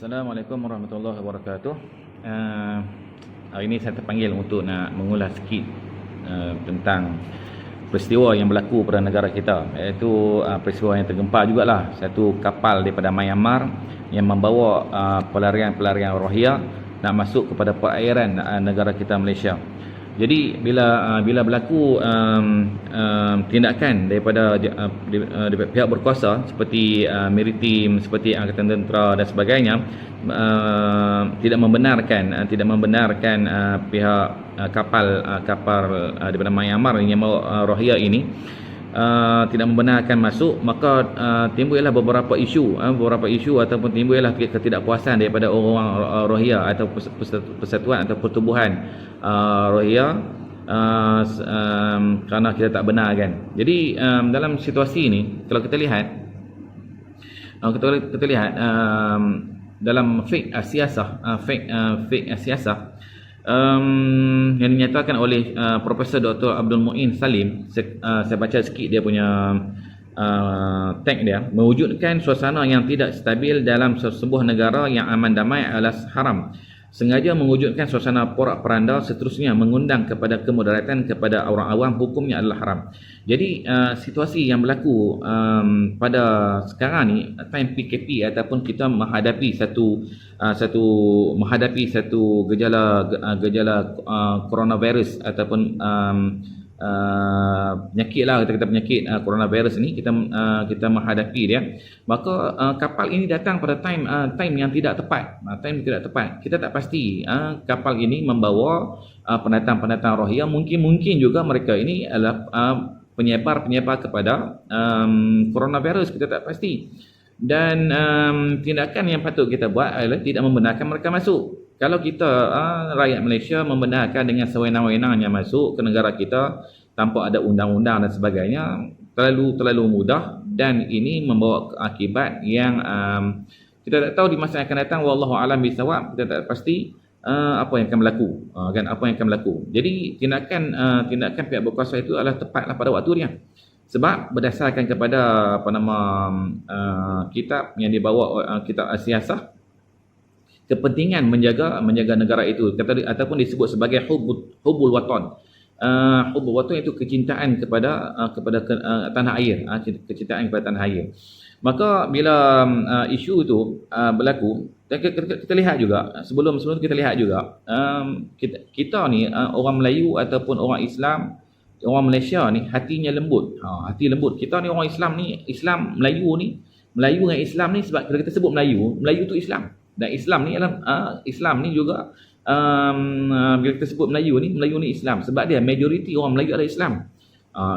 Assalamualaikum warahmatullahi wabarakatuh. Hari ini saya terpanggil untuk nak mengulas sikit tentang peristiwa yang berlaku pada negara kita, iaitu peristiwa yang tergempar jugalah. Satu kapal daripada Myanmar yang membawa pelarian-pelarian Rohingya nak masuk kepada perairan negara kita Malaysia. Jadi bila berlaku tindakan daripada pihak berkuasa seperti Maritim, seperti Angkatan Tentera dan sebagainya, tidak membenarkan pihak kapal daripada Myanmar yang membawa Rohingya ini tidak membenarkan masuk, maka timbullah beberapa isu ataupun timbullah ketidakpuasan daripada orang Rohingya atau persatuan atau pertubuhan Rohingya kerana kita tak benar kan. Jadi dalam situasi ini kalau kita lihat dalam fake siasah yang dinyatakan oleh Profesor Dr. Abdul Muin Salim. Saya baca sikit dia punya tag dia: mewujudkan suasana yang tidak stabil dalam sebuah negara yang aman damai adalah haram. Sengaja mewujudkan suasana porak-poranda, seterusnya mengundang kepada kemudaratan kepada orang awam, hukumnya adalah haram. Jadi situasi yang berlaku pada sekarang ni, time PKP ataupun kita menghadapi satu gejala coronavirus ataupun penyakit lah, kita penyakit coronavirus ni, kita menghadapi dia, maka kapal ini datang pada time yang tidak tepat. Kita tak pasti kapal ini membawa pendatang Rohingya. Mungkin juga mereka ini adalah penyebar kepada coronavirus, kita tak pasti. Dan tindakan yang patut kita buat adalah tidak membenarkan mereka masuk. Kalau kita rakyat Malaysia membenarkan dengan sewenang-wenangnya masuk ke negara kita tanpa ada undang-undang dan sebagainya, terlalu mudah, dan ini membawa akibat yang kita tak tahu di masa yang akan datang. Wallahu a'lam bisawab, kita tak pasti apa yang akan berlaku. Jadi tindakan pihak berkuasa itu adalah tepatlah pada waktu dia. Sebab berdasarkan kepada kitab yang dibawa, kitab siasah, kepentingan menjaga negara itu, ataupun disebut sebagai hubul watan. Hubul watan itu kecintaan kepada tanah air, kecintaan kepada tanah air. Maka bila isu itu berlaku, kita lihat juga sebelum kita lihat juga kita ni orang Melayu ataupun orang Islam, orang Malaysia ni hatinya lembut. Hati lembut. Kita ni orang Islam ni, Melayu dengan Islam ni, sebab kalau kita sebut Melayu tu Islam. Dan Islam ni juga bila kita sebut Melayu ni Islam, sebab dia majoriti orang Melayu adalah Islam.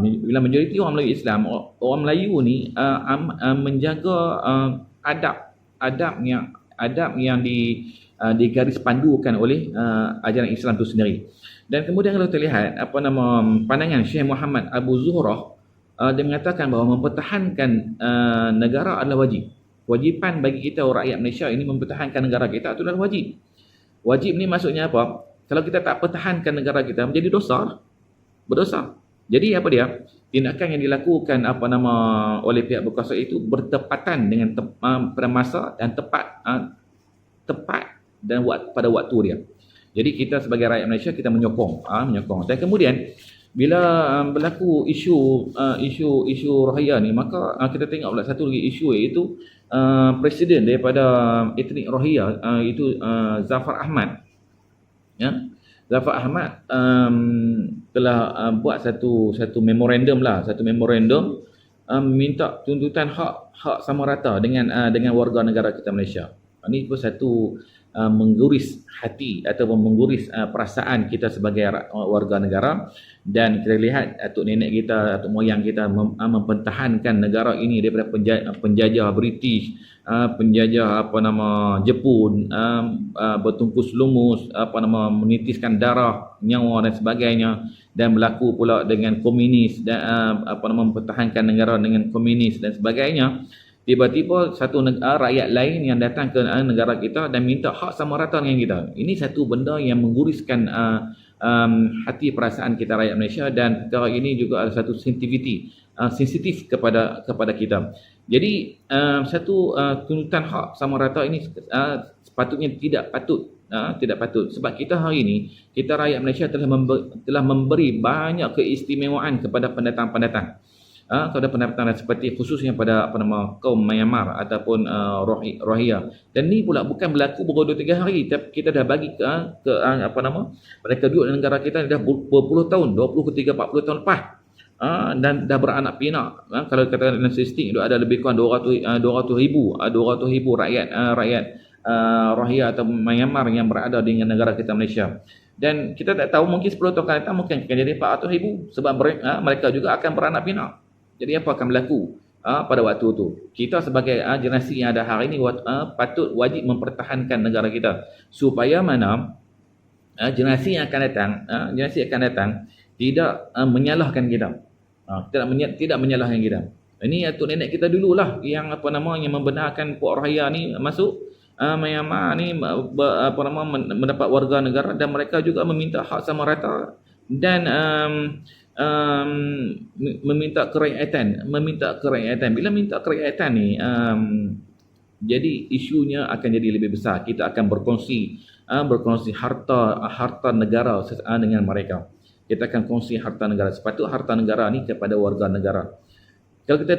Bila majoriti orang Melayu Islam, orang Melayu ni menjaga adab yang digaris pandukan oleh ajaran Islam itu sendiri. Dan kemudian kalau kita lihat pandangan Syekh Muhammad Abu Zuhrah, dia mengatakan bahawa mempertahankan negara adalah wajib. Kewajipan bagi kita orang rakyat Malaysia ini mempertahankan negara kita itu adalah wajib. Wajib ni maksudnya apa? Kalau kita tak pertahankan negara kita, menjadi berdosa. Jadi apa dia? Tindakan yang dilakukan oleh pihak berkuasa itu bertepatan dengan pada masa dan tepat dan pada waktu dia. Jadi kita sebagai rakyat Malaysia, kita menyokong. Dan kemudian bila berlaku isu Rohingya ni, maka kita tengok pula satu lagi isu, iaitu presiden daripada etnik Rohingya, itu Zafar Ahmad. Zafar Ahmad telah buat satu memorandum minta tuntutan hak sama rata dengan warga negara kita Malaysia. Ini pun satu mengguris hati ataupun mengguris perasaan kita sebagai warga negara. Dan kita lihat atuk nenek kita, atuk moyang kita mempertahankan negara ini daripada penjajah British, penjajah Jepun, bertungkus lumus, menitiskan darah, nyawa dan sebagainya, dan berlaku pula dengan komunis dan mempertahankan negara dengan komunis dan sebagainya. Tiba-tiba satu rakyat lain yang datang ke negara kita dan minta hak sama rata dengan kita. Ini satu benda yang mengguriskan hati perasaan kita rakyat Malaysia, dan perkara ini juga ada satu sensitivity sensitif kepada kita. Jadi satu tuntutan hak sama rata ini sepatutnya tidak patut sebab kita hari ini, kita rakyat Malaysia telah memberi banyak keistimewaan kepada pendatang-pendatang. Kepada pendatang seperti khususnya pada kaum Myanmar ataupun Rohingya. Dan ni pula bukan berlaku baru 2-3 hari, tapi kita dah bagi mereka duduk di negara kita dah berpuluh tahun, 20 ke 30 40 tahun lepas. Dan dah beranak pinak. Kalau kata dalam statistik ada lebih kurang 200,000 rakyat Rohingya atau Myanmar yang berada di negara kita Malaysia. Dan kita tak tahu, mungkin 10 tahun akan datang mungkin akan jadi 400,000 sebab mereka juga akan beranak pinak. Jadi apa akan berlaku pada waktu itu? Kita sebagai generasi yang ada hari ini patut wajib mempertahankan negara kita supaya mana generasi yang akan datang tidak menyalahkan kita. Tidak menyalahkan kita. Ini atuk nenek kita dululah yang membenarkan Puak Rohingya ni masuk Myanmar ni mendapat warga negara, dan mereka juga meminta hak sama rata dan meminta kerakyatan. Bila minta kerakyatan ni jadi isunya akan jadi lebih besar. Kita akan berkongsi harta negara dengan mereka. Kita akan kongsi harta negara. Sepatutnya harta negara ni kepada warga negara. Kalau kita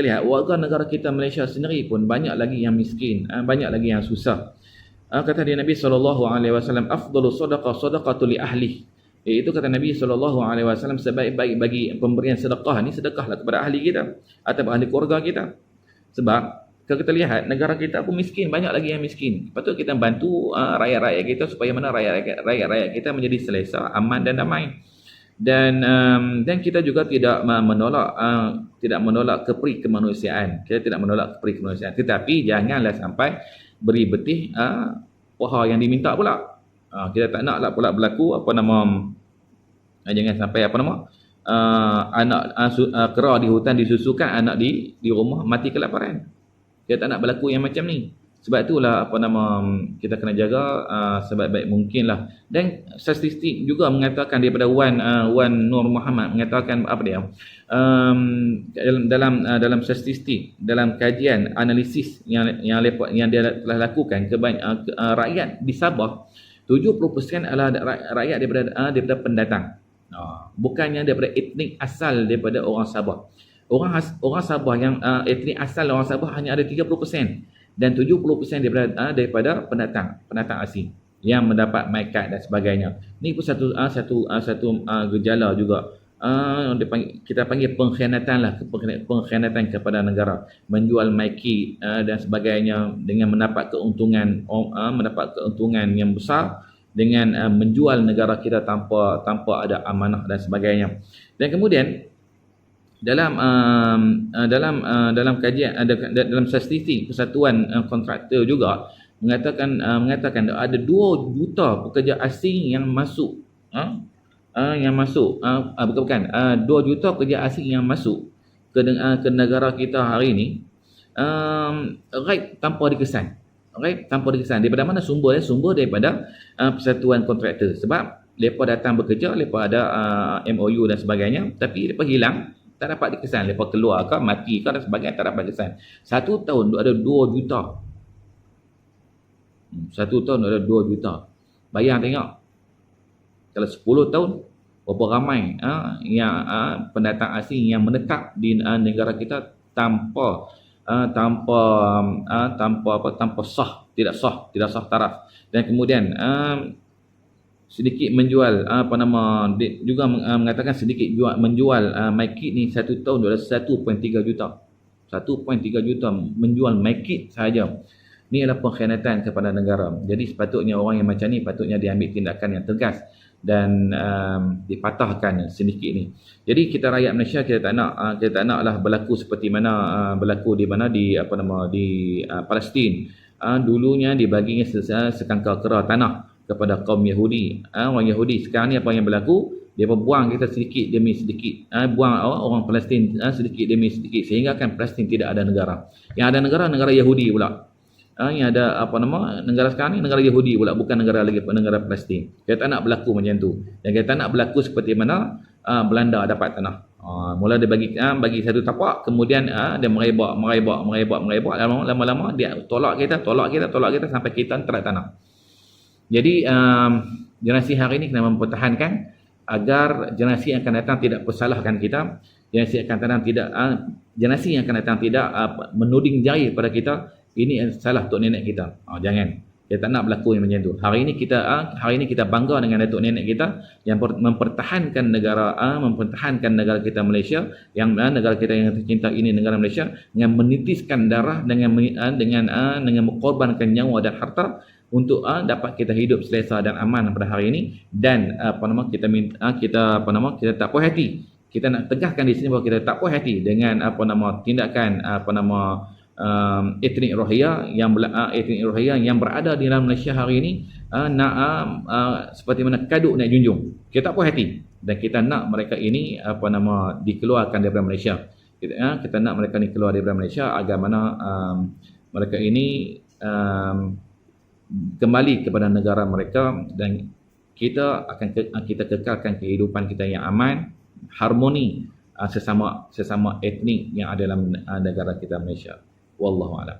lihat warga negara kita Malaysia sendiri pun banyak lagi yang miskin, banyak lagi yang susah. Kata dia Nabi SAW, afdalu sadaqah sadaqatu li ahli. Iaitu kata Nabi SAW, sebaik-baik bagi pemberian sedekah ni, sedekahlah kepada ahli kita atau ahli keluarga kita. Sebab kalau kita lihat negara kita pun miskin, banyak lagi yang miskin. Patut kita bantu rakyat-rakyat kita supaya mana rakyat-rakyat kita menjadi selesa, aman dan damai. Dan kita juga tidak menolak keperi kemanusiaan. Kita tidak menolak keperi kemanusiaan, tetapi janganlah sampai beri betih paha yang diminta pula. Kita tak naklah pula berlaku jangan sampai anak kera di hutan disusukan, anak di rumah mati kelaparan. Kita tak nak berlaku yang macam ni. Sebab itulah kita kena jaga sebaik-baik mungkin lah. Dan statistik juga mengatakan daripada Wan Nur Muhammad mengatakan dalam statistik, dalam kajian analisis yang dia telah lakukan rakyat di Sabah, 70% adalah rakyat daripada pendatang. Bukannya daripada etnik asal daripada orang Sabah. Orang Sabah yang etnik asal orang Sabah hanya ada 30%, dan 70% daripada pendatang asing yang mendapat my card dan sebagainya. Ni pun satu gejala juga. Kita panggil pengkhianatan kepada negara, menjual my kit dan sebagainya dengan mendapat keuntungan yang besar, dengan menjual negara kita tanpa ada amanah dan sebagainya. Dan kemudian dalam kajian dalam statistik Persatuan Kontraktor juga mengatakan ada 2 juta pekerja asing yang masuk 2 juta pekerja asing yang masuk ke negara kita hari ini, raib tanpa dikesan. Daripada mana sumber? Sumber daripada Persatuan Kontraktor. Sebab mereka datang bekerja, mereka ada MOU dan sebagainya, tapi mereka hilang, tak dapat dikesan. Mereka keluar ke, mati ke dan sebagainya, tak dapat dikesan. 1 tahun ada 2 juta. 1 tahun ada 2 juta. Bayang tengok. Kalau 10 tahun, berapa ramai yang pendatang asing yang menetap di negara kita tanpa sah, tidak sah taraf. Dan kemudian sedikit menjual juga mengatakan sedikit menjual my kit ni 1 tahun adalah 1.3 juta. 1.3 juta menjual my kit sahaja. Ini adalah pengkhianatan kepada negara. Jadi sepatutnya orang yang macam ni patutnya diambil tindakan yang tegas dan dipatahkan sedikit ni. Jadi kita rakyat Malaysia kita tak naklah berlaku seperti mana berlaku di Palestin. Dulunya dibaginya sekangkar kera tanah kepada kaum Yahudi. Orang Yahudi sekarang ni apa yang berlaku? Dia buang kita sedikit demi sedikit. Buang orang Palestin sedikit demi sedikit sehingga kan Palestin tidak ada negara. Yang ada negara Yahudi pula. Yang ada negara sekarang ni negara Yahudi pula, bukan negara Palestin. Kita tak nak berlaku macam tu. Dan kita tak nak berlaku seperti mana Belanda dapat tanah. Mula dia bagi satu tapak, kemudian dia merebak, lama-lama dia tolak kita sampai kita terak tanah. Jadi generasi hari ini kena mempertahankan agar generasi yang akan datang tidak persalahkan kita, generasi yang akan datang tidak menuding jari pada kita, ini salah tok nenek kita. Jangan. Kita tak nak berlaku yang macam tu. Hari ini kita bangga dengan datuk nenek kita yang mempertahankan negara kita Malaysia, yang negara kita yang tercinta ini, negara Malaysia, yang menitiskan darah dengan mengorbankan nyawa dan harta untuk dapat kita hidup selesa dan aman pada hari ini. Dan kita tak puas hati. Kita nak tegaskan di sini bahawa kita tak puas hati dengan tindakan etnik Rohingya yang berada di dalam Malaysia hari ini, seperti mana kaduk nak junjung. Kita tak puas hati dan kita nak mereka ini dikeluarkan daripada Malaysia. Kita nak mereka ini keluar daripada Malaysia agar mana mereka ini kembali kepada negara mereka, dan kita kekalkan kehidupan kita yang aman, harmoni sesama etnik yang ada dalam negara kita Malaysia. Wallahu a'lam.